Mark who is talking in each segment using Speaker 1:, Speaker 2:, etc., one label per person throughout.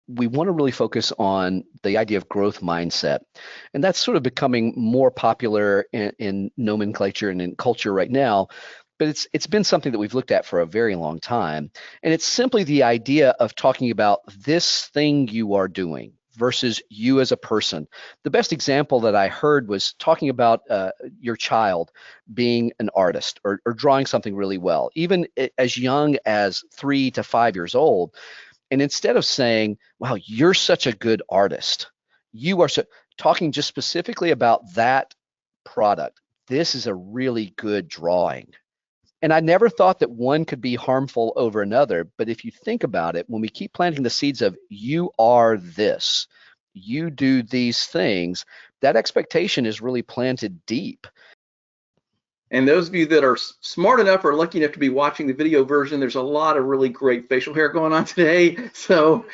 Speaker 1: we want to really focus on the idea of growth mindset. And that's sort of becoming more popular in nomenclature and in culture right now. But it's been something that we've looked at for a very long time. And it's simply the idea of talking about this thing you are doing versus you as a person. The best example that I heard was talking about your child being an artist or drawing something really well, even as young as 3 to 5 years old. And instead of saying, wow, you're such a good artist, you are so, talking just specifically about that product. This is a really good drawing. And I never thought that one could be harmful over another. But if you think about it, when we keep planting the seeds of you are this, you do these things, that expectation is really planted deep.
Speaker 2: And those of you that are smart enough or lucky enough to be watching the video version, there's a lot of really great facial hair going on today. So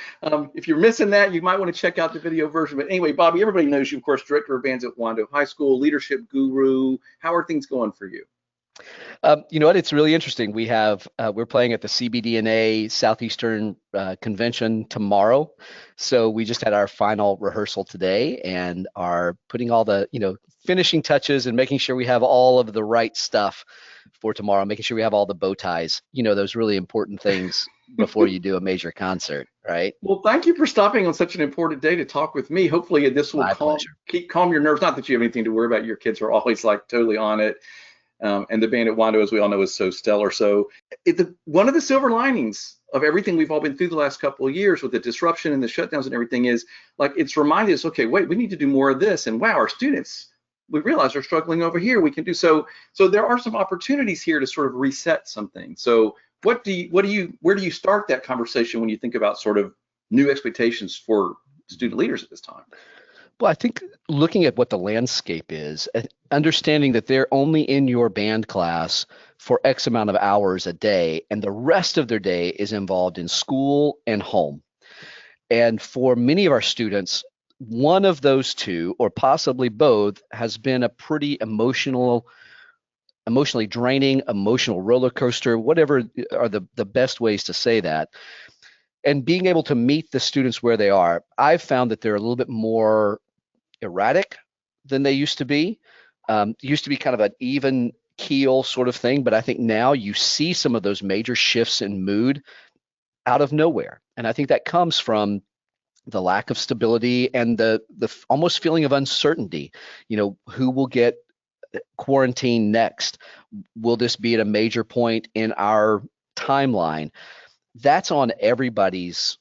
Speaker 2: if you're missing that, you might want to check out the video version. But anyway, Bobby, everybody knows you, of course, director of bands at Wando High School, leadership guru. How are things going for you?
Speaker 1: You know what? It's really interesting. We're playing at the CBDNA Southeastern Convention tomorrow. So we just had our final rehearsal today and are putting all the, finishing touches and making sure we have all of the right stuff for tomorrow, making sure we have all the bow ties, those really important things before you do a major concert, right?
Speaker 2: Well, thank you for stopping on such an important day to talk with me. Hopefully this will calm your nerves. Not that you have anything to worry about. Your kids are always like totally on it. And the band at Wando, as we all know, is so stellar. So one of the silver linings of everything we've all been through the last couple of years with the disruption and the shutdowns and everything is like it's reminded us, okay, wait, we need to do more of this. And wow, our students, we realize are struggling over here. We can do so. So there are some opportunities here to sort of reset something. So where do you start that conversation when you think about sort of new expectations for student leaders at this time?
Speaker 1: Well, I think looking at what the landscape is, understanding that they're only in your band class for X amount of hours a day, and the rest of their day is involved in school and home. And for many of our students, one of those two, or possibly both, has been a pretty emotionally draining, emotional roller coaster, whatever are the best ways to say that. And being able to meet the students where they are, I've found that they're a little bit more erratic than they used to be. Used to be kind of an even keel sort of thing, but I think now you see some of those major shifts in mood out of nowhere. And I think that comes from the lack of stability and the almost feeling of uncertainty. Who will get quarantined next? Will this be at a major point in our timeline? That's on everybody's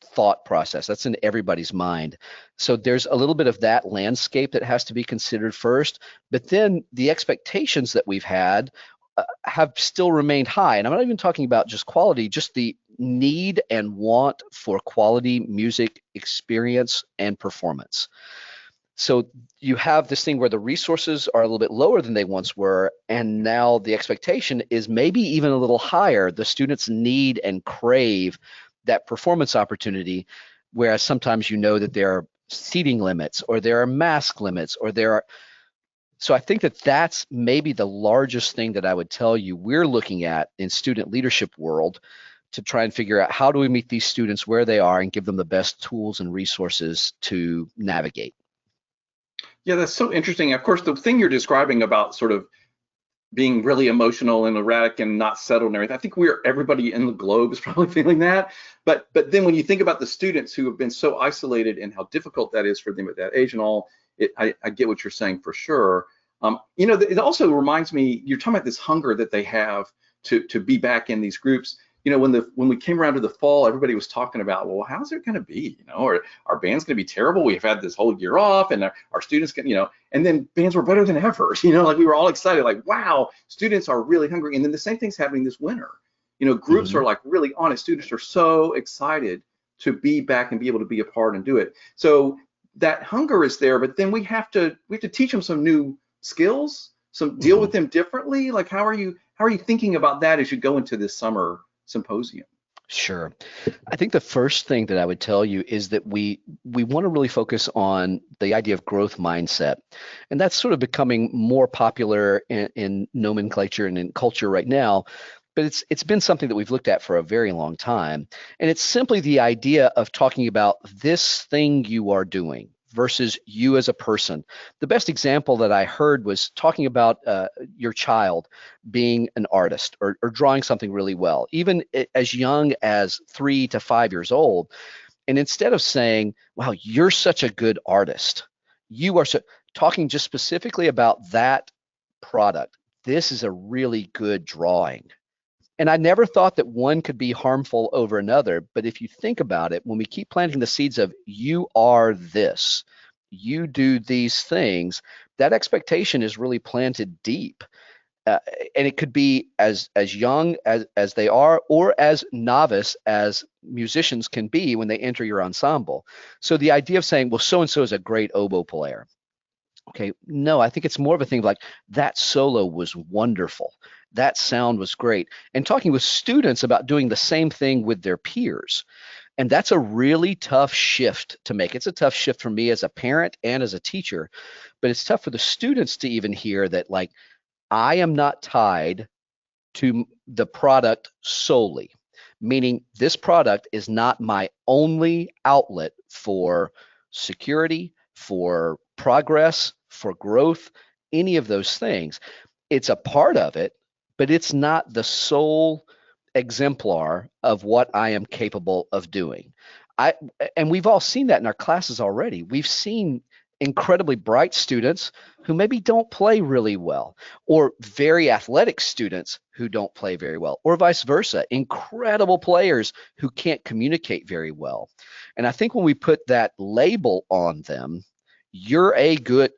Speaker 1: thought process. That's in everybody's mind. So there's a little bit of that landscape that has to be considered first, but then the expectations that we've had have still remained high. And I'm not even talking about just quality, just the need and want for quality music experience and performance. So you have this thing where the resources are a little bit lower than they once were, and now the expectation is maybe even a little higher. The students need and crave that performance opportunity, whereas sometimes that there are seating limits or there are mask limits or there are. So I think that that's maybe the largest thing that I would tell you we're looking at in student leadership world to try and figure out how do we meet these students where they are and give them the best tools and resources to navigate.
Speaker 2: Yeah, that's so interesting. Of course, the thing you're describing about sort of being really emotional and erratic and not settled and everything, I think everybody in the globe is probably feeling that. But then when you think about the students who have been so isolated and how difficult that is for them at that age and all, I get what you're saying for sure. It also reminds me, you're talking about this hunger that they have to be back in these groups. When we came around to the fall, everybody was talking about, well, how's it going to be? Or our band's going to be terrible. We've had this whole year off, and our students can, and then bands were better than ever. Like we were all excited, like, wow, students are really hungry. And then the same thing's happening this winter. Groups are like really on it. Students are so excited to be back and be able to be a part and do it. So that hunger is there, but then we have to teach them some new skills, deal with them differently. Like how are you thinking about that as you go into this summer symposium?
Speaker 1: Sure. I think the first thing that I would tell you is that we want to really focus on the idea of growth mindset. And that's sort of becoming more popular in nomenclature and in culture right now. but it's been something that we've looked at for a very long time. And it's simply the idea of talking about this thing you are doing versus you as a person. The best example that I heard was talking about your child being an artist or drawing something really well, even as young as 3 to 5 years old. And instead of saying, wow, you're such a good artist, you are so, talking just specifically about that product. This is a really good drawing. And I never thought that one could be harmful over another. But if you think about it, when we keep planting the seeds of you are this, you do these things, that expectation is really planted deep. And it could be as young as they are, or as novice as musicians can be when they enter your ensemble. So the idea of saying, well, so and so is a great oboe player. Okay, no, I think it's more of a thing of like that solo was wonderful. That sound was great. And talking with students about doing the same thing with their peers. And that's a really tough shift to make. It's a tough shift for me as a parent and as a teacher, but it's tough for the students to even hear that, like, I am not tied to the product solely, meaning this product is not my only outlet for security, for progress, for growth, any of those things. It's a part of it, but it's not the sole exemplar of what I am capable of doing. I and we've all seen that in our classes already. We've seen incredibly bright students who maybe don't play really well, or very athletic students who don't play very well, or vice versa, incredible players who can't communicate very well. And I think when we put that label on them, you're a good,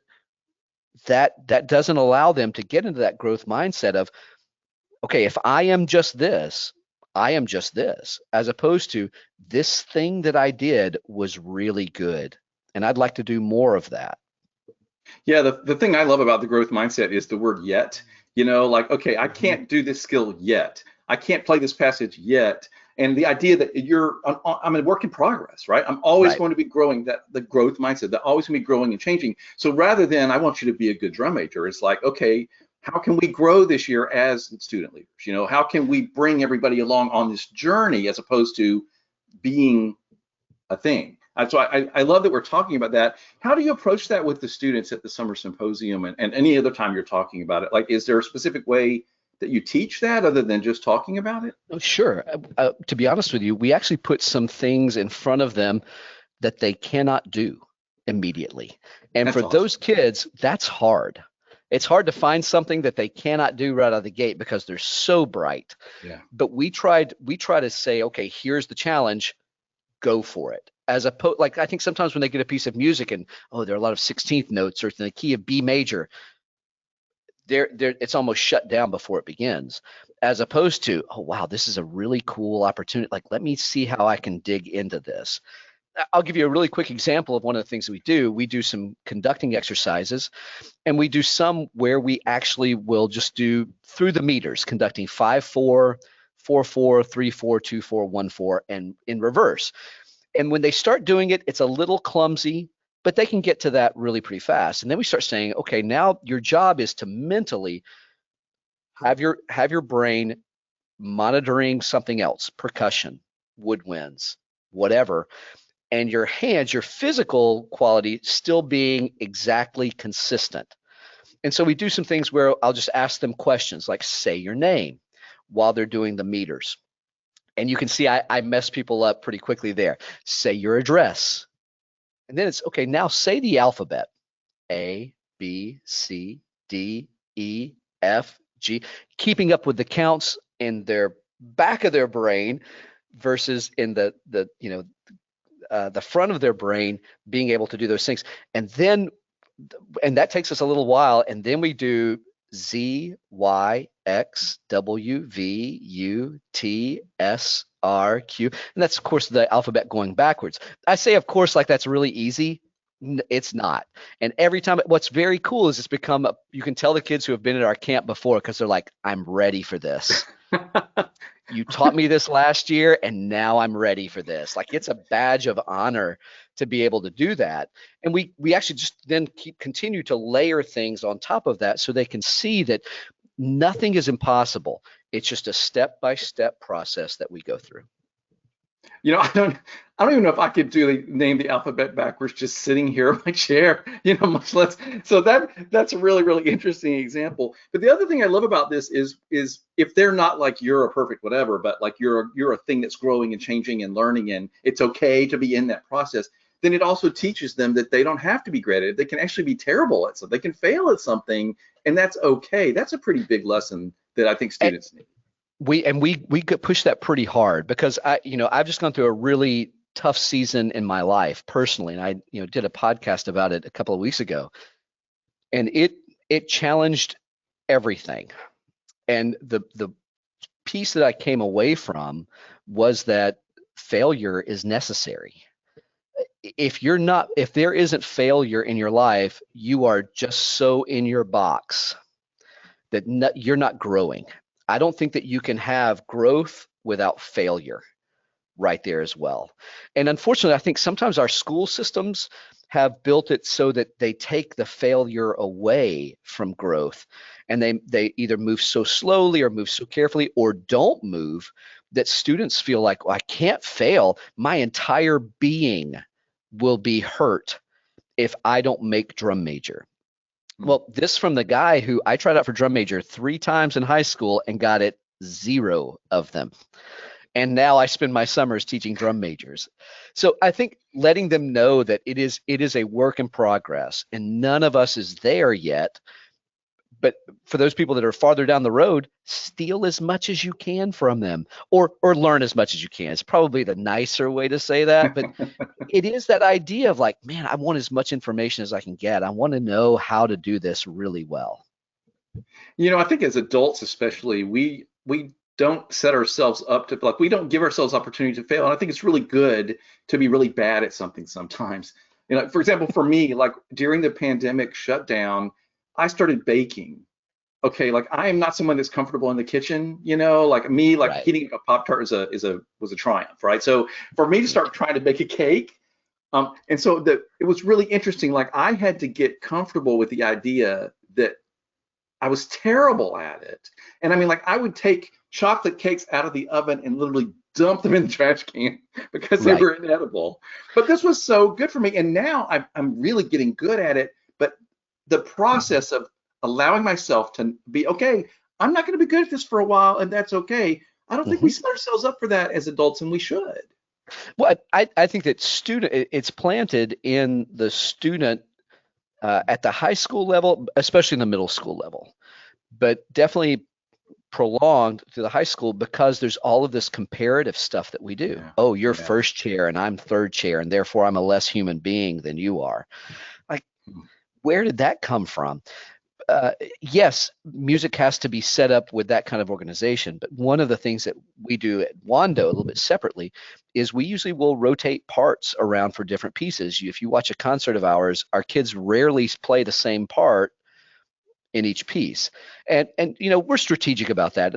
Speaker 1: that doesn't allow them to get into that growth mindset of, okay, if I am just this, I am just this, as opposed to this thing that I did was really good. And I'd like to do more of that.
Speaker 2: Yeah, the thing I love about the growth mindset is the word yet. Like, okay, I can't do this skill yet. I can't play this passage yet. And the idea that I'm a work in progress, right? I'm always
Speaker 1: Right.
Speaker 2: going to be growing, that the growth mindset, that always going to be growing and changing. So rather than I want you to be a good drum major, it's like, okay, how can we grow this year as student leaders? How can we bring everybody along on this journey as opposed to being a thing? So I love that we're talking about that. How do you approach that with the students at the summer symposium and any other time you're talking about it? Like, is there a specific way that you teach that other than just talking about it?
Speaker 1: Oh, sure. To be honest with you, we actually put some things in front of them that they cannot do immediately. And
Speaker 2: That's
Speaker 1: for
Speaker 2: awesome.
Speaker 1: those kids, that's hard. It's hard to find something that they cannot do right out of the gate because they're so bright.
Speaker 2: Yeah.
Speaker 1: But we try to say, okay, here's the challenge, go for it. As opposed, like, I think sometimes when they get a piece of music and, oh, there are a lot of 16th notes or it's in the key of B major, it's almost shut down before it begins, as opposed to, oh wow, this is a really cool opportunity, like, let me see how I can dig into this. I'll give you a really quick example of one of the things we do some conducting exercises, and we do some where we actually will just do through the meters, conducting 5/4, 4/4, 3/4, 2/4, 1/4, and in reverse. And when they start doing it, it's a little clumsy, but they can get to that really pretty fast. And then we start saying, okay, now your job is to mentally have your brain monitoring something else, percussion, woodwinds, whatever, and your hands, your physical quality still being exactly consistent. And so we do some things where I'll just ask them questions like, say your name, while they're doing the meters. And you can see I mess people up pretty quickly there. Say your address. And then it's, okay, now say the alphabet. A, B, C, D, E, F, G, keeping up with the counts in their back of their brain versus in the front of their brain, being able to do those things. And that takes us a little while. And then we do Z, Y, X, W, V, U, T, S, R, Q. And that's, of course, the alphabet going backwards. I say, of course, like that's really easy. It's not. And every time, what's very cool is it's become, you can tell the kids who have been at our camp before, because they're like, I'm ready for this. You taught me this last year, and now I'm ready for this. Like, it's a badge of honor to be able to do that. And we actually just then continue to layer things on top of that so they can see that nothing is impossible. It's just a step-by-step process that we go through.
Speaker 2: You know, I don't even know if I could name the alphabet backwards just sitting here in my chair, you know, much less. So that's a really, really interesting example. But the other thing I love about this is if they're not like you're a perfect whatever, but like you're a thing that's growing and changing and learning, and it's okay to be in that process, then it also teaches them that they don't have to be great at it. They can actually be terrible at something. They can fail at something, and that's okay. That's a pretty big lesson that I think
Speaker 1: And
Speaker 2: students need.
Speaker 1: we could push that pretty hard because I've just gone through a really tough season in my life personally, and I did a podcast about it a couple of weeks ago, and it challenged everything. And the piece that I came away from was that failure is necessary. If there isn't failure in your life, you are just so in your box that you're not growing. I don't think that you can have growth without failure right there as well. And unfortunately, I think sometimes our school systems have built it so that they take the failure away from growth, and they either move so slowly or move so carefully or don't move that students feel like, well, I can't fail. My entire being will be hurt if I don't make drum major.
Speaker 2: Hmm.
Speaker 1: Well, this from the guy who I tried out for drum major 3 times in high school and got it 0 of them. And now I spend my summers teaching drum majors. So I think letting them know that it is a work in progress and none of us is there yet. But for those people that are farther down the road, steal as much as you can from them, or learn as much as you can. It's probably the nicer way to say that, but it is that idea of like, man, I want as much information as I can get. I want to know how to do this really well.
Speaker 2: You know, I think as adults, especially, we don't set ourselves up to like we don't give ourselves opportunity to fail. And I think it's really good to be really bad at something sometimes. You know, for example, for me, like during the pandemic shutdown, I started baking. Okay, like I am not someone that's comfortable in the kitchen, you know, like me, like
Speaker 1: Right.
Speaker 2: heating a Pop Tart was a triumph, right? So for me to start trying to bake a cake, and so it was really interesting. Like I had to get comfortable with the idea that I was terrible at it. And I mean, like I would take chocolate cakes out of the oven and literally dump them in the trash can because they
Speaker 1: Right.
Speaker 2: were inedible. But this was so good for me. And now I'm really getting good at it. But the process of allowing myself to be, okay, I'm not going to be good at this for a while, and that's okay. I don't think we
Speaker 1: Mhm.
Speaker 2: set ourselves up for that as adults, and we should.
Speaker 1: Well, I think that it's planted in the student at the high school level, especially in the middle school level, but definitely prolonged to the high school because there's all of this comparative stuff that we do.
Speaker 2: Yeah.
Speaker 1: Oh, you're
Speaker 2: Yeah.
Speaker 1: first chair and I'm third chair, and therefore I'm a less human being than you are. Like, where did that come from? Yes, music has to be set up with that kind of organization. But one of the things that we do at Wando a little bit separately is we usually will rotate parts around for different pieces. If you watch a concert of ours, our kids rarely play the same part in each piece. And we're strategic about that.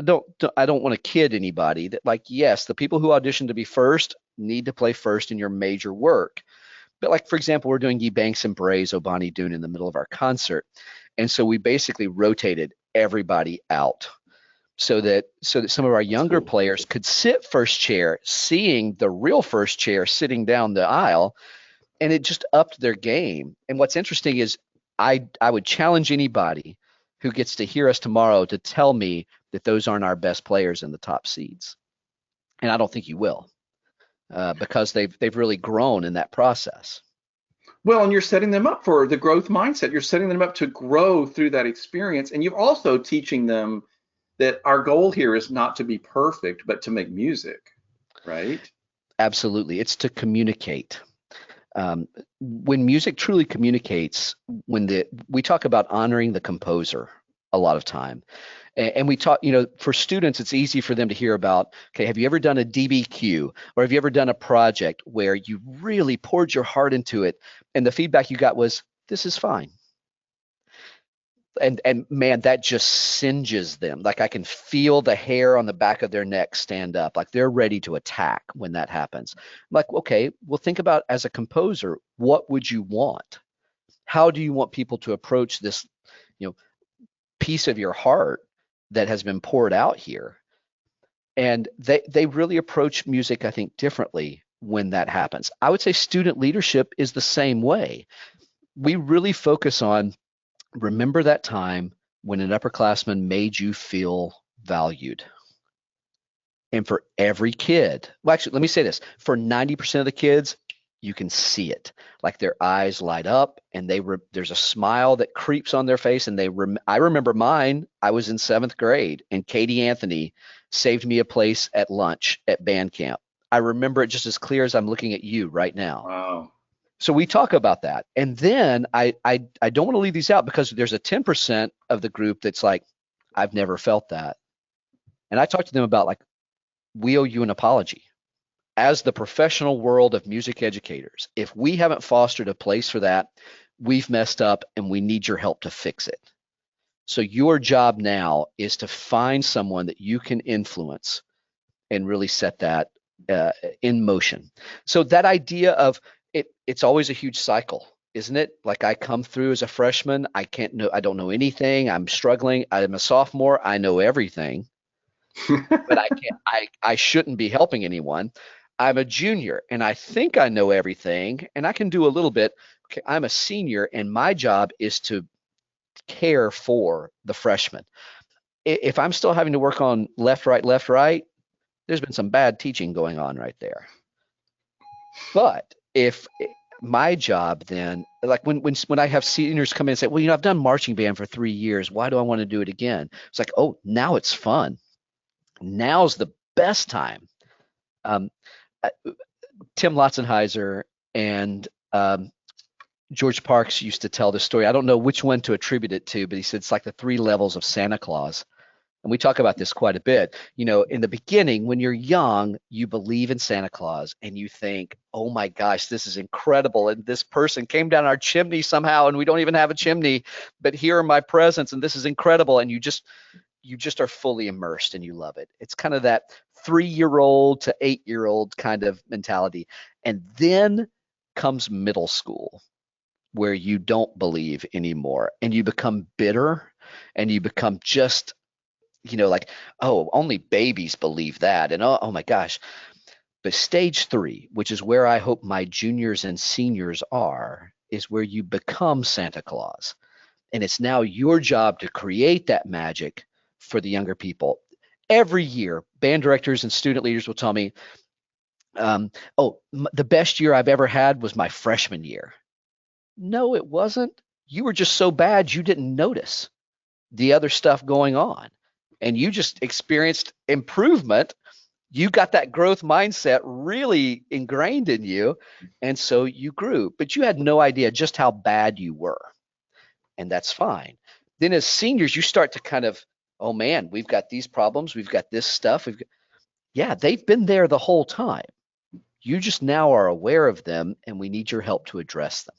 Speaker 1: I don't want to kid anybody that like, yes, the people who audition to be first need to play first in your major work. But like, for example, we're doing Ye Banks and Braes, Obani Dune in the middle of our concert. And so we basically rotated everybody out so that some of our
Speaker 2: That's
Speaker 1: younger
Speaker 2: cool.
Speaker 1: players could sit first chair, seeing the real first chair sitting down the aisle, and it just upped their game. And what's interesting is I would challenge anybody who gets to hear us tomorrow to tell me that those aren't our best players in the top seeds. And I don't think you will, because they've really grown in that process.
Speaker 2: Well, and you're setting them up for the growth mindset. You're setting them up to grow through that experience. And you're also teaching them that our goal here is not to be perfect, but to make music, right?
Speaker 1: Absolutely. It's to communicate. When music truly communicates, we talk about honoring the composer a lot of time. And we talk, for students, it's easy for them to hear about, okay, have you ever done a DBQ or have you ever done a project where you really poured your heart into it and the feedback you got was, this is fine. And man, that just singes them. Like I can feel the hair on the back of their neck stand up, like they're ready to attack when that happens. I'm like, okay, well, think about as a composer, what would you want? How do you want people to approach this, you know, piece of your heart that has been poured out here? And they really approach music, I think, differently when that happens. I would say student leadership is the same way. We really focus on remember that time when an upperclassman made you feel valued. And for every kid, well, actually, let me say this, for 90% of the kids, you can see it. Like their eyes light up and there's a smile that creeps on their face. And I remember mine, I was in 7th grade and Katie Anthony saved me a place at lunch at band camp. I remember it just as clear as I'm looking at you right now.
Speaker 2: Wow.
Speaker 1: So we talk about that. And then I don't want to leave these out because there's a 10% of the group that's like, I've never felt that. And I talk to them about like, we owe you an apology. As the professional world of music educators, if we haven't fostered a place for that, we've messed up and we need your help to fix it. So your job now is to find someone that you can influence and really set that in motion. So that idea of it's always a huge cycle, isn't it? Like I come through as a freshman, I don't know anything. I'm struggling. I'm a sophomore. I know everything, but I shouldn't be helping anyone. I'm a junior and I think I know everything and I can do a little bit. Okay, I'm a senior and my job is to care for the freshmen. If I'm still having to work on left, right, there's been some bad teaching going on right there. But if my job then, like when I have seniors come in and say, well, I've done marching band for 3 years. Why do I want to do it again? It's like, oh, now it's fun. Now's the best time. Um, Tim Lotzenheiser and George Parks used to tell this story. I don't know which one to attribute it to, but he said it's like the 3 levels of Santa Claus. And we talk about this quite a bit. In the beginning, when you're young, you believe in Santa Claus and you think, oh my gosh, this is incredible. And this person came down our chimney somehow and we don't even have a chimney, but here are my presents and this is incredible. And you just are fully immersed and you love it. It's kind of that 3-year-old to 8-year-old kind of mentality. And then comes middle school where you don't believe anymore and you become bitter and you become just, like, oh, only babies believe that. And oh my gosh. But stage 3, which is where I hope my juniors and seniors are, is where you become Santa Claus. And it's now your job to create that magic for the younger people. Every year, band directors and student leaders will tell me, the best year I've ever had was my freshman year. No, it wasn't. You were just so bad you didn't notice the other stuff going on. And you just experienced improvement. You got that growth mindset really ingrained in you. And so you grew, but you had no idea just how bad you were. And that's fine. Then as seniors, you start to kind of, oh man, we've got these problems, we've got this stuff. Yeah, they've been there the whole time. You just now are aware of them and we need your help to address them.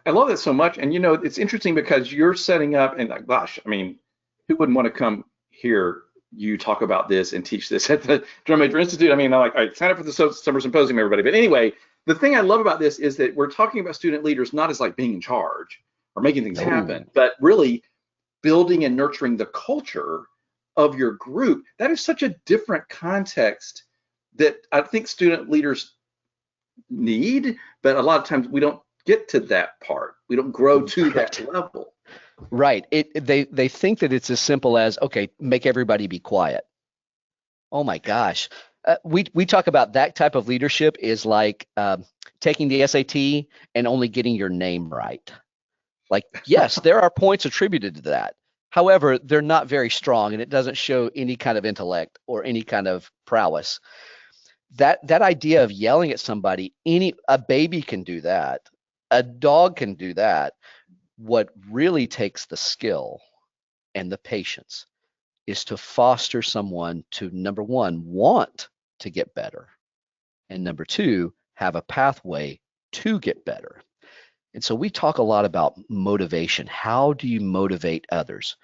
Speaker 2: I love that so much. And it's interesting because you're setting up, and gosh, I mean, who wouldn't want to come hear you talk about this and teach this at the Drum Major Institute? I mean, I'm like, all right, sign up for the summer symposium, everybody. But anyway, the thing I love about this is that we're talking about student leaders not as like being in charge or making things happen, but really building and nurturing the culture of your group. That is such a different context that I think student leaders need, but a lot of times we don't get to that part. We don't grow to that level.
Speaker 1: Right. They think that it's as simple as, okay, make everybody be quiet. Oh my gosh. We talk about that type of leadership is like taking the SAT and only getting your name right. Like, yes, there are points attributed to that. However, they're not very strong and it doesn't show any kind of intellect or any kind of prowess. That idea of yelling at somebody, a baby can do that. A dog can do that. What really takes the skill and the patience is to foster someone to, number one, want to get better, and number two, have a pathway to get better. And so we talk a lot about motivation. How do you motivate others?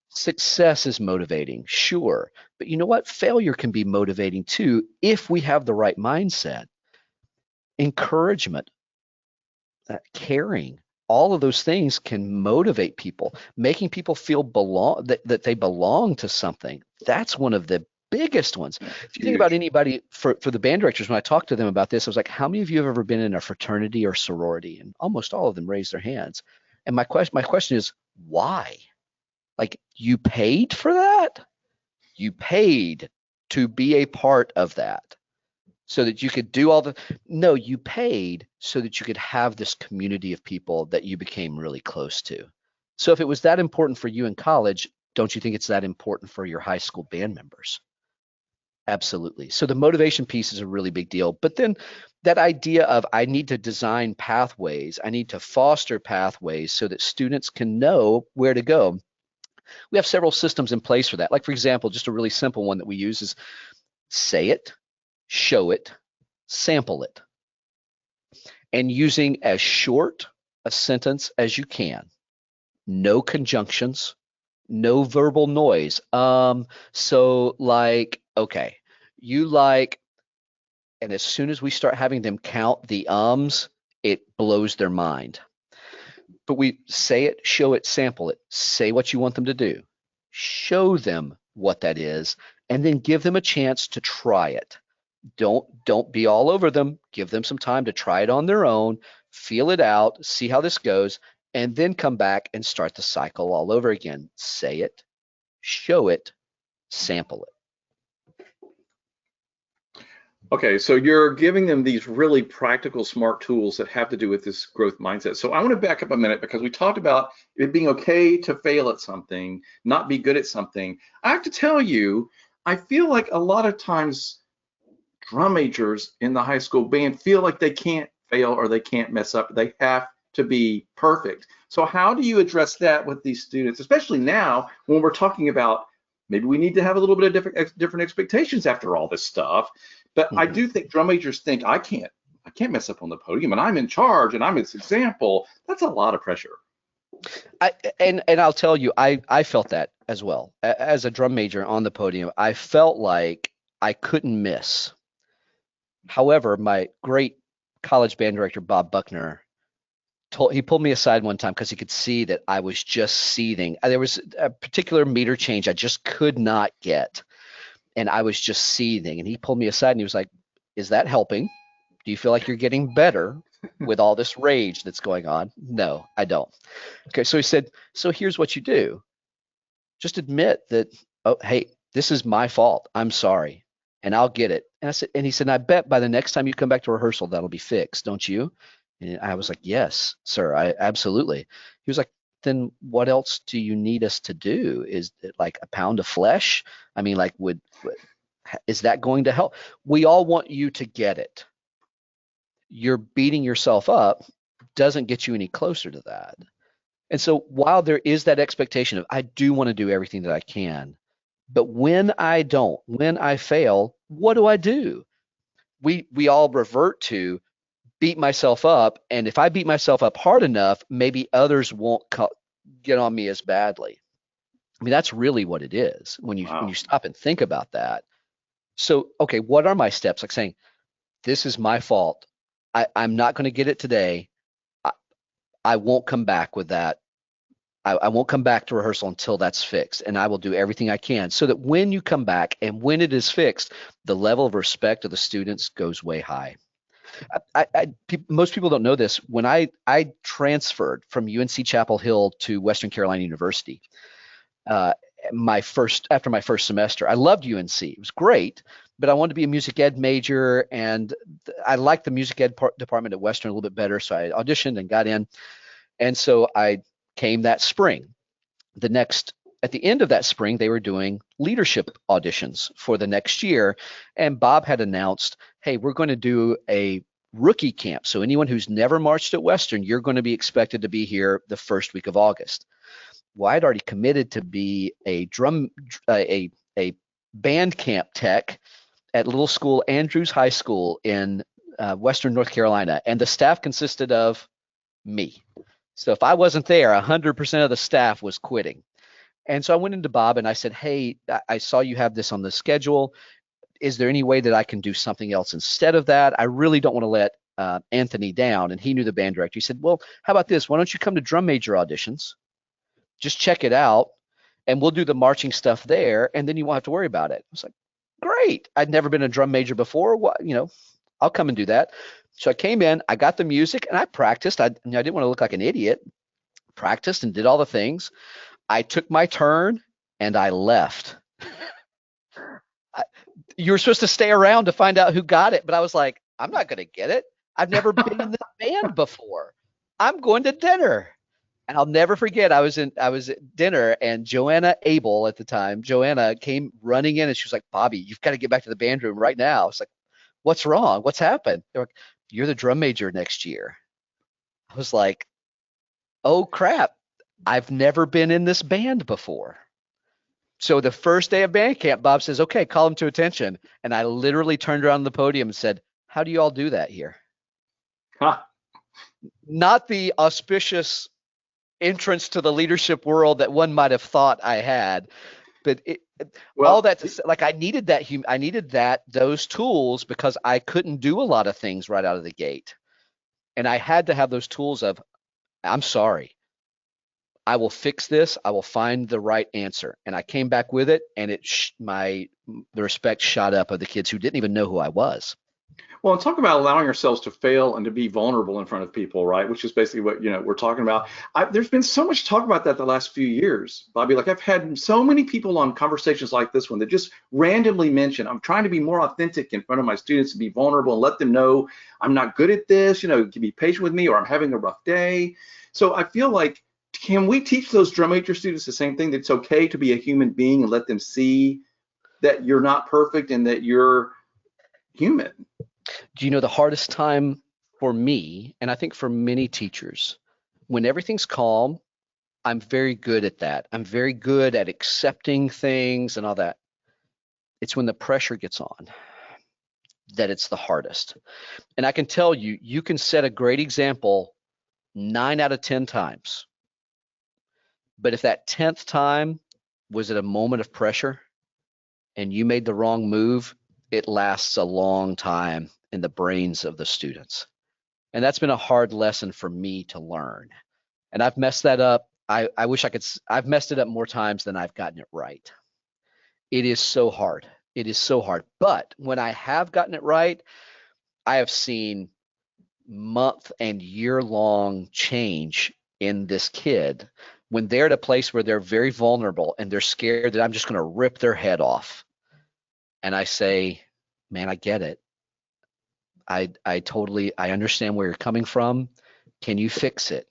Speaker 1: Success is motivating, sure, but you know what? Failure can be motivating too if we have the right mindset. Encouragement, caring, all of those things can motivate people, making people feel that they belong to something. That's one of the biggest ones. If you think about
Speaker 2: Huge.
Speaker 1: anybody, for the band directors, when I talked to them about this, I was like, how many of you have ever been in a fraternity or sorority? And almost all of them raised their hands. And my question is, why? Like, you paid for that? You paid to be a part of that so that you could do all the, no, you paid so that you could have this community of people that you became really close to. So if it was that important for you in college, don't you think it's that important for your high school band members? Absolutely. So the motivation piece is a really big deal. But then that idea of I need to design pathways, I need to foster pathways so that students can know where to go. We have several systems in place for that. Like, for example, just a really simple one that we use is say it, show it, sample it, and using as short a sentence as you can. No conjunctions, no verbal noise. So like, okay, you like, and as soon as we start having them count the ums, it blows their mind. But we say it, show it, sample it, say what you want them to do, show them what that is, and then give them a chance to try it. Don't be all over them. Give them some time to try it on their own, feel it out, see how this goes, and then come back and start the cycle all over again. Say it, show it, sample it.
Speaker 2: Okay, so you're giving them these really practical, smart tools that have to do with this growth mindset. So I want to back up a minute because we talked about it being okay to fail at something, not be good at something. I have to tell you, I feel like a lot of times drum majors in the high school band feel like they can't fail or they can't mess up. They have to be perfect. So how do you address that with these students, especially now when we're talking about maybe we need to have a little bit of different expectations after all this stuff? But I
Speaker 1: Mhm.
Speaker 2: do think drum majors think I can't mess up on the podium and I'm in charge and I'm its example. That's a lot of pressure.
Speaker 1: And I'll tell you, I felt that as well. As a drum major on the podium, I felt like I couldn't miss. However, my great college band director, Bob Buckner, he pulled me aside one time because he could see that I was just seething. There was a particular meter change I just could not get, and I was just seething. And he pulled me aside and he was like, "Is that helping? Do you feel like you're getting better with all this rage that's going on?" No, I don't. Okay, so he said, "So here's what you do. Just admit that, oh, hey, this is my fault. I'm sorry, and I'll get it." And I said, and he said, "I bet by the next time you come back to rehearsal, that'll be fixed, don't you?" And I was like, "Yes, sir, I absolutely." He was like, "Then what else do you need us to do? Is it like a pound of flesh? I mean, like, is that going to help? We all want you to get it. You're beating yourself up doesn't get you any closer to that." And so while there is that expectation of I do want to do everything that I can, but when I don't, when I fail, what do I do? We all revert to beat myself up, and if I beat myself up hard enough, maybe others won't get on me as badly. I mean, that's really what it is when you
Speaker 2: Wow.
Speaker 1: stop and think about that. So, okay, what are my steps? Like saying, this is my fault. I'm not going to get it today. I, I won't come back with that. I won't come back to rehearsal until that's fixed, and I will do everything I can so that when you come back and when it is fixed, the level of respect of the students goes way high. Most people don't know this. When I transferred from UNC Chapel Hill to Western Carolina University, uh, my first after my first semester, I loved UNC. It was great, but I wanted to be a music ed major, and I liked the music ed department at Western a little bit better. So I auditioned and got in, and so I came that spring. The next At the end of that spring, they were doing leadership auditions for the next year, and Bob had announced, hey, we're going to do a rookie camp, so anyone who's never marched at Western, you're going to be expected to be here the first week of August. Well, I'd already committed to be a band camp tech at little school Andrews High School in Western North Carolina, and the staff consisted of me. So if I wasn't there, 100% of the staff was quitting. And so I went into Bob and I said, hey, I saw you have this on the schedule. Is there any way that I can do something else instead of that? I really don't want to let Anthony down, and he knew the band director. He said, well, how about this? Why don't you come to drum major auditions? Just check it out, and we'll do the marching stuff there, and then you won't have to worry about it. I was like, great. I'd never been a drum major before. What, I'll come and do that. So I came in, I got the music, and I practiced. I didn't want to look like an idiot. Practiced and did all the things. I took my turn, and I left. You were supposed to stay around to find out who got it, but I was like, I'm not going to get it. I've never been in this band before. I'm going to dinner. And I'll never forget, I was at dinner, and Joanna Abel at the time, Joanna came running in, and she was like, Bobby, you've got to get back to the band room right now. I was like, what's wrong? What's happened? They're like, you're the drum major next year. I was like, oh crap. I've never been in this band before. So the first day of band camp, Bob says, okay, call him to attention. And I literally turned around the podium and said, how do you all do that here?
Speaker 2: Huh.
Speaker 1: Not the auspicious entrance to the leadership world that one might have thought I had, but all that to say, like, I needed those tools, because I couldn't do a lot of things right out of the gate. And I had to have those tools of, I'm sorry, I will fix this. I will find the right answer. And I came back with it, and the respect shot up of the kids who didn't even know who I was.
Speaker 2: Well, and talk about allowing ourselves to fail and to be vulnerable in front of people, right? Which is basically what we're talking about. There's been so much talk about that the last few years, Bobby. Like, I've had so many people on conversations like this one that just randomly mention, I'm trying to be more authentic in front of my students and be vulnerable and let them know I'm not good at this. Can be patient with me, or I'm having a rough day. So I feel like, can we teach those drum major students the same thing? That it's okay to be a human being, and let them see that you're not perfect and that you're human.
Speaker 1: Do you know the hardest time for me, and I think for many teachers, when everything's calm, I'm very good at that. I'm very good at accepting things and all that. It's when the pressure gets on that it's the hardest. And I can tell you, you can set a great example 9 out of 10 times. But if that 10th time was at a moment of pressure and you made the wrong move, it lasts a long time in the brains of the students. And that's been a hard lesson for me to learn. And I've messed that up. I wish I could. I've messed it up more times than I've gotten it right. It is so hard. It is so hard. But when I have gotten it right, I have seen month and year-long change in this kid when they're at a place where they're very vulnerable and they're scared that I'm just going to rip their head off. And I say, man, I get it. I understand where you're coming from. Can you fix it?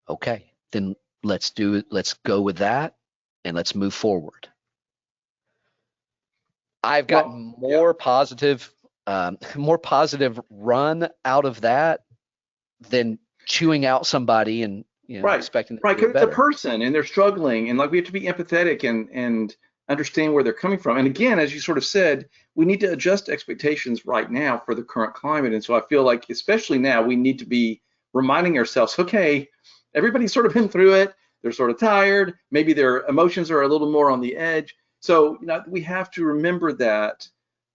Speaker 1: Okay, then let's do it. Let's go with that, and let's move forward. I've gotten more positive run out of that than chewing out somebody and expecting them to do
Speaker 2: because it's
Speaker 1: better.
Speaker 2: a person and they're struggling, and like, we have to be empathetic and understand where they're coming from. And again, as you sort of said, we need to adjust expectations right now for the current climate. And so I feel like, especially now, we need to be reminding ourselves, okay, everybody's sort of been through it. They're sort of tired. Maybe their emotions are a little more on the edge. So we have to remember that.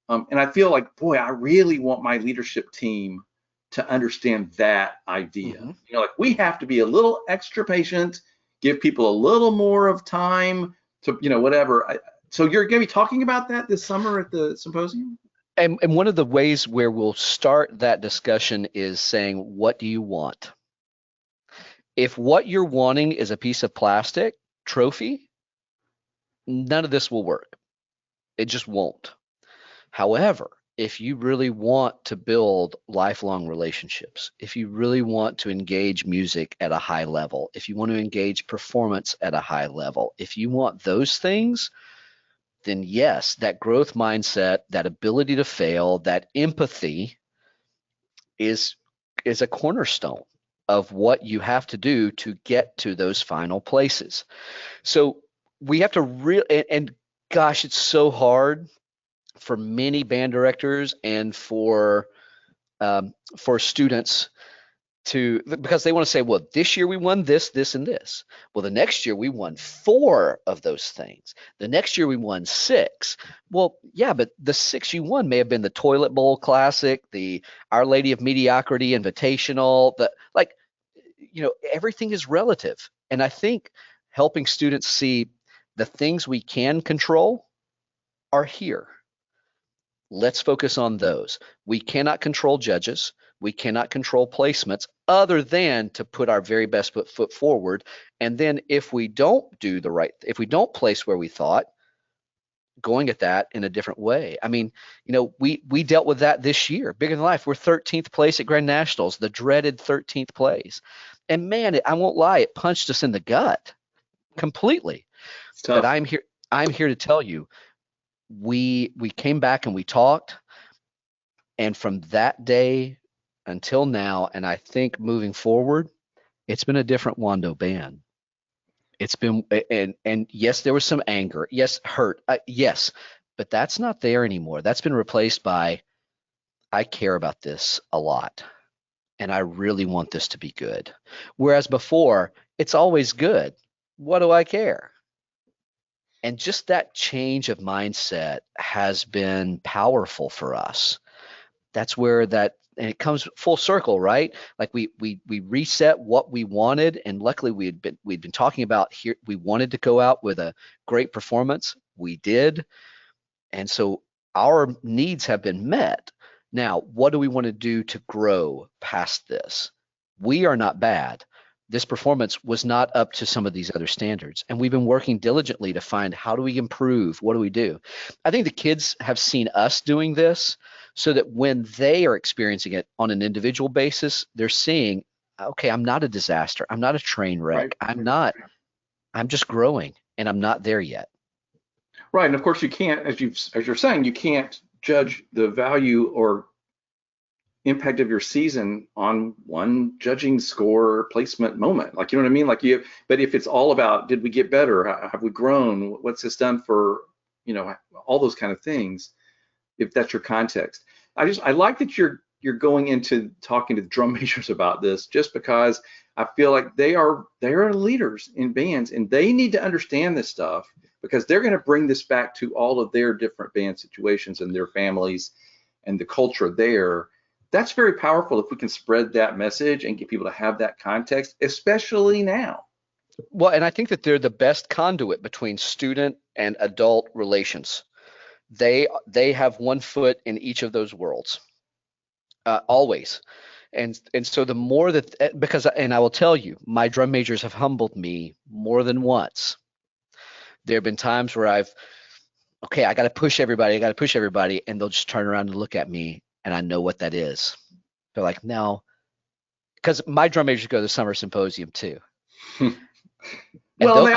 Speaker 2: And I feel like, boy, I really want my leadership team to understand that idea.
Speaker 1: Mm-hmm.
Speaker 2: Like, we have to be a little extra patient, give people a little more of time to, whatever. So you're going to be talking about that this summer at the symposium?
Speaker 1: And one of the ways where we'll start that discussion is saying, what do you want? If what you're wanting is a piece of plastic trophy, none of this will work. It just won't. However, if you really want to build lifelong relationships, if you really want to engage music at a high level, if you want to engage performance at a high level, if you want those things, then yes, that growth mindset, that ability to fail, that empathy is a cornerstone of what you have to do to get to those final places. So we have to really, and gosh, it's so hard for many band directors and for students because they want to say, well, this year we won this, this, and this. Well, the next year we won 4 of those things. The next year we won 6. Well, yeah, but the 6 you won may have been the Toilet Bowl Classic, the Our Lady of Mediocrity Invitational, everything is relative. And I think helping students see the things we can control are here. Let's focus on those. We cannot control judges. We cannot control placements other than to put our very best foot forward. And then if we don't if we don't place where we thought, going at that in a different way. I mean, we dealt with that this year. Bigger than life. We're 13th place at Grand Nationals, the dreaded 13th place. And man, I won't lie, it punched us in the gut completely.
Speaker 2: It's tough.
Speaker 1: But I'm here to tell you, we came back and we talked, and from that day until now, and I think moving forward, it's been a different Wando band. It's been, and yes, there was some anger, yes, hurt, yes, but that's not there anymore. That's been replaced by, I care about this a lot, and I really want this to be good. Whereas before, it's always good. What do I care? And just that change of mindset has been powerful for us. That's where and it comes full circle, right? Like we reset what we wanted, and luckily we'd been talking about here. We wanted to go out with a great performance. We did, and so our needs have been met. Now, what do we want to do to grow past this? We are not bad. This performance was not up to some of these other standards. And we've been working diligently to find, how do we improve? What do we do? I think the kids have seen us doing this, so that when they are experiencing it on an individual basis, they're seeing, okay, I'm not a disaster. I'm not a train wreck.
Speaker 2: Right.
Speaker 1: I'm just growing, and I'm not there yet.
Speaker 2: Right. And of course you can't, as you're saying, you can't judge the value or impact of your season on one judging score placement moment. Like, you know what I mean? But if it's all about, did we get better? Have we grown? What's this done for, all those kind of things, if that's your context. I like that you're going into talking to the drum majors about this, just because I feel like they are leaders in bands, and they need to understand this stuff, because they're going to bring this back to all of their different band situations and their families and the culture there. That's very powerful if we can spread that message and get people to have that context, especially now.
Speaker 1: Well, and I think that they're the best conduit between student and adult relations. They have one foot in each of those worlds, always. And so the more and I will tell you, my drum majors have humbled me more than once. There have been times where I got to push everybody, and they'll just turn around and look at me, and I know what that is. They're like, no, because my drum majors go to the summer symposium too.
Speaker 2: Well, they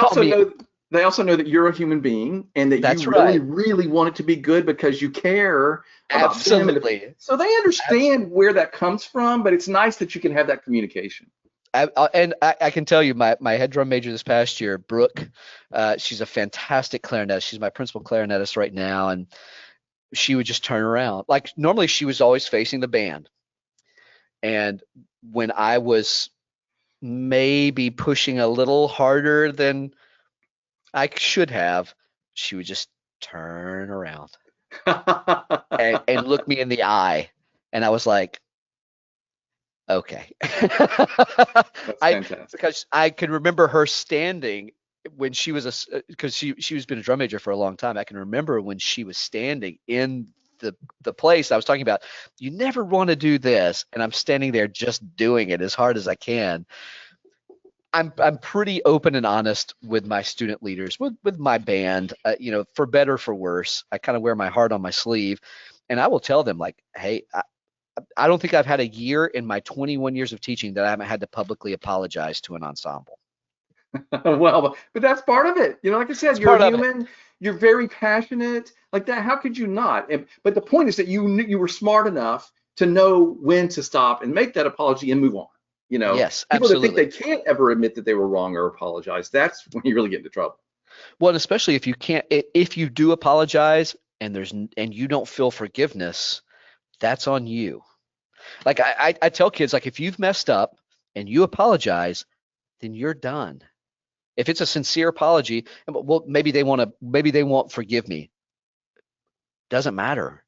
Speaker 2: also know that you're a human being, and that you really, really want it to be good because you care about them.
Speaker 1: Absolutely.
Speaker 2: So they understand where that comes from, but it's nice that you can have that communication.
Speaker 1: I can tell you, my head drum major this past year, Brooke, she's a fantastic clarinetist. She's my principal clarinetist right now, and she would just turn around. Like, normally she was always facing the band, and when I was maybe pushing a little harder than I should have, she would just turn around and look me in the eye, and I was like, okay.
Speaker 2: That's fantastic.
Speaker 1: Because I can remember her standing when she was because she's been a drum major for a long time. I can remember when she was standing in the place I was talking about. You never want to do this, and I'm standing there just doing it as hard as I can. I'm pretty open and honest with my student leaders, with my band, for better, for worse. I kind of wear my heart on my sleeve, and I will tell them, like, hey, I don't think I've had a year in my 21 years of teaching that I haven't had to publicly apologize to an ensemble.
Speaker 2: Well, but that's part of it. Like I said, you're a human. You're very passionate, like that. How could you not? But the point is that you were smart enough to know when to stop and make that apology and move on.
Speaker 1: Yes,
Speaker 2: people
Speaker 1: absolutely.
Speaker 2: that think they can't ever admit that they were wrong or apologize, that's when you really get into trouble.
Speaker 1: Well, and especially if you do apologize and you don't feel forgiveness, that's on you. Like I tell kids, like, if you've messed up and you apologize, then you're done. If it's a sincere apology, well, maybe they won't forgive me. Doesn't matter.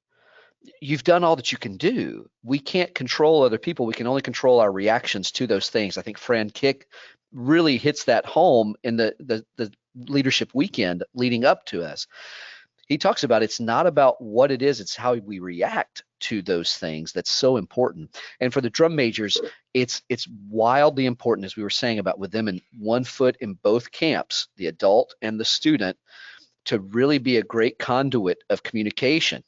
Speaker 1: You've done all that you can do. We can't control other people. We can only control our reactions to those things. I think Fran Kick really hits that home in the leadership weekend leading up to us. He talks about it's not about what it is, it's how we react to those things that's so important. And for the drum majors, it's wildly important, as we were saying, about with them in one foot in both camps, the adult and the student, to really be a great conduit of communication.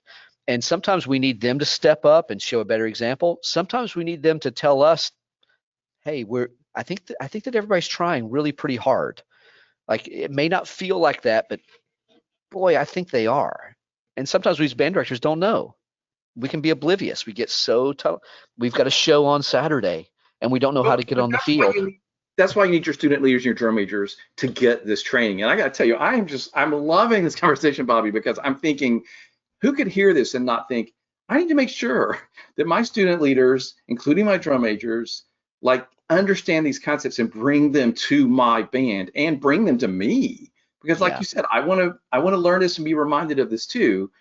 Speaker 1: And sometimes we need them to step up and show a better example. Sometimes we need them to tell us, hey, I think that everybody's trying really pretty hard. Like, it may not feel like that, but boy, I think they are. And sometimes we as band directors don't know. We can be oblivious. We get we've got a show on Saturday and we don't know how
Speaker 2: Well,
Speaker 1: to get
Speaker 2: but
Speaker 1: on the field.
Speaker 2: that's why you need your student leaders and your drum majors to get this training. And I got to tell you, I'm loving this conversation, Bobby, because I'm thinking, who could hear this and not think, I need to make sure that my student leaders, including my drum majors, like understand these concepts and bring them to my band and bring them to me. Because like
Speaker 1: Yeah.
Speaker 2: you said, I want to learn this and be reminded of this too.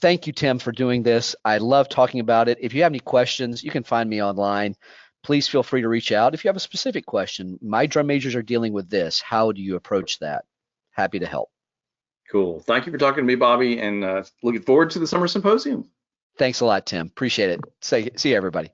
Speaker 1: Thank you, Tim, for doing this. I love talking about it. If you have any questions, you can find me online. Please feel free to reach out. If you have a specific question, my drum majors are dealing with this. How do you approach that? Happy to help.
Speaker 2: Cool. Thank you for talking to me, Bobby, and looking forward to the summer symposium.
Speaker 1: Thanks a lot, Tim. Appreciate it. See you, everybody.